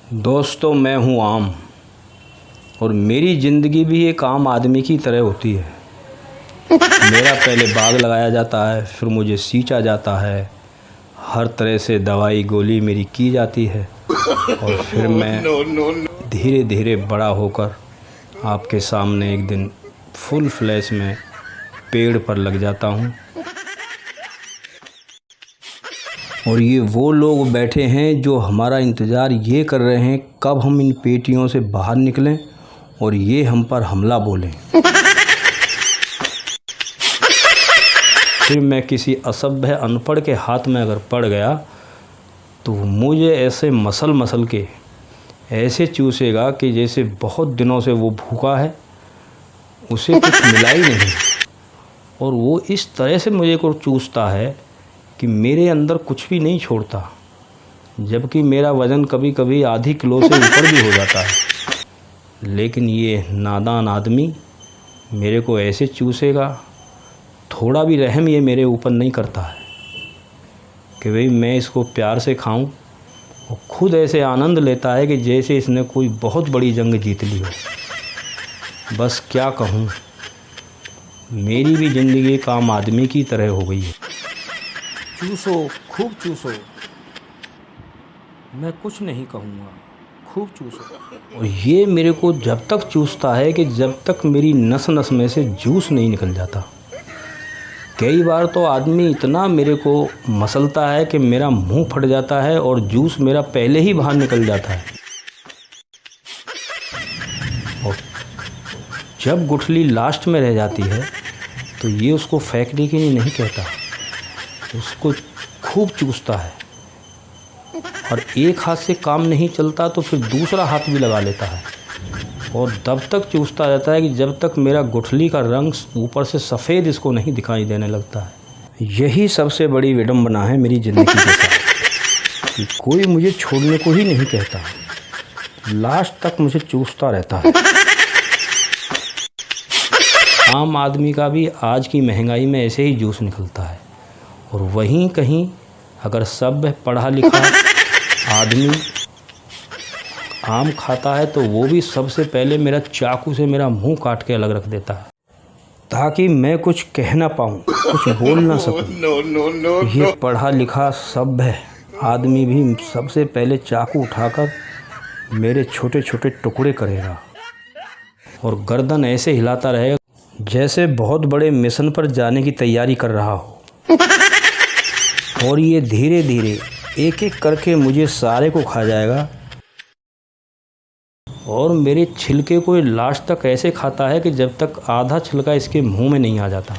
दोस्तों, मैं हूँ आम और मेरी ज़िंदगी भी एक आम आदमी की तरह होती है। मेरा पहले बाग लगाया जाता है, फिर मुझे सींचा जाता है, हर तरह से दवाई गोली मेरी की जाती है और फिर मैं धीरे धीरे बड़ा होकर आपके सामने एक दिन फुल फ्लैश में पेड़ पर लग जाता हूँ। और ये वो लोग बैठे हैं जो हमारा इंतज़ार ये कर रहे हैं कब हम इन पेटियों से बाहर निकलें और ये हम पर हमला बोलें। फिर मैं किसी असभ्य अनपढ़ के हाथ में अगर पड़ गया तो मुझे ऐसे मसल के ऐसे चूसेगा कि जैसे बहुत दिनों से वो भूखा है, उसे कुछ मिला ही नहीं। और वो इस तरह से मुझे को चूसता है कि मेरे अंदर कुछ भी नहीं छोड़ता, जबकि मेरा वज़न कभी कभी आधी किलो से ऊपर भी हो जाता है। लेकिन ये नादान आदमी मेरे को ऐसे चूसेगा, थोड़ा भी रहम ये मेरे ऊपर नहीं करता है कि भाई मैं इसको प्यार से खाऊं, और ख़ुद ऐसे आनंद लेता है कि जैसे इसने कोई बहुत बड़ी जंग जीत ली हो। बस क्या कहूँ, मेरी भी ज़िंदगी एक आम आदमी की तरह हो गई है। चूसो, खूब चूसो, मैं कुछ नहीं कहूँगा, खूब चूसो। और ये मेरे को जब तक चूसता है कि जब तक मेरी नस नस में से जूस नहीं निकल जाता। कई बार तो आदमी इतना मेरे को मसलता है कि मेरा मुंह फट जाता है और जूस मेरा पहले ही बाहर निकल जाता है। और जब गुठली लास्ट में रह जाती है तो ये उसको फेंकने के लिए नहीं कहता, उसको खूब चूसता है। और एक हाथ से काम नहीं चलता तो फिर दूसरा हाथ भी लगा लेता है और तब तक चूसता रहता है कि जब तक मेरा गुठली का रंग ऊपर से सफ़ेद इसको नहीं दिखाई देने लगता है। यही सबसे बड़ी विडंबना है मेरी ज़िंदगी के साथ कि कोई मुझे छोड़ने को ही नहीं कहता, लास्ट तक मुझे चूसता रहता है। आम आदमी का भी आज की महंगाई में ऐसे ही जूस निकलता है। और वहीं कहीं अगर सभ्य पढ़ा लिखा आदमी आम खाता है तो वो भी सबसे पहले मेरा चाकू से मेरा मुंह काट के अलग रख देता है, ताकि मैं कुछ कह ना पाऊँ, कुछ बोल ना सकूँ। ये पढ़ा लिखा सभ्य आदमी भी सबसे पहले चाकू उठाकर मेरे छोटे छोटे टुकड़े करेगा और गर्दन ऐसे हिलाता रहेगा जैसे बहुत बड़े मिशन पर जाने की तैयारी कर रहा हो। और ये धीरे धीरे एक एक करके मुझे सारे को खा जाएगा और मेरे छिलके को लास्ट तक ऐसे खाता है कि जब तक आधा छिलका इसके मुंह में नहीं आ जाता।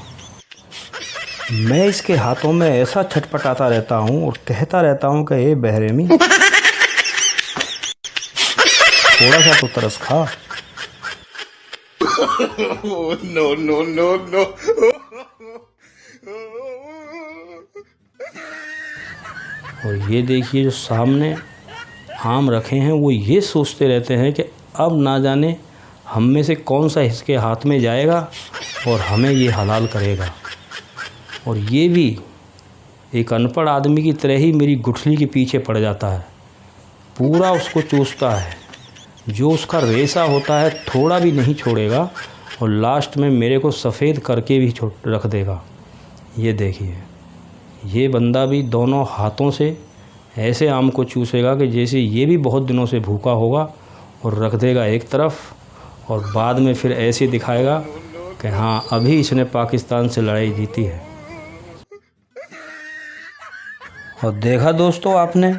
मैं इसके हाथों में ऐसा छटपटाता रहता हूँ और कहता रहता हूँ कि ए बहरेमी, थोड़ा सा तो तरस खा। No. और ये देखिए जो सामने आम रखे हैं, वो ये सोचते रहते हैं कि अब ना जाने हम में से कौन सा इसके हाथ में जाएगा और हमें ये हलाल करेगा। और ये भी एक अनपढ़ आदमी की तरह ही मेरी गुठली के पीछे पड़ जाता है, पूरा उसको चूसता है। जो उसका रेशा होता है थोड़ा भी नहीं छोड़ेगा और लास्ट में मेरे को सफ़ेद करके भी रख देगा। ये देखिए, ये बंदा भी दोनों हाथों से ऐसे आम को चूसेगा कि जैसे ये भी बहुत दिनों से भूखा होगा, और रख देगा एक तरफ और बाद में फिर ऐसे दिखाएगा कि हाँ, अभी इसने पाकिस्तान से लड़ाई जीती है। और देखा दोस्तों आपने,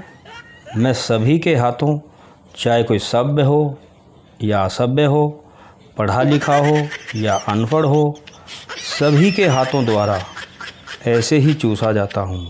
मैं सभी के हाथों, चाहे कोई सभ्य हो या असभ्य हो, पढ़ा लिखा हो या अनपढ़ हो, सभी के हाथों द्वारा ऐसे ही चूसा जाता हूँ।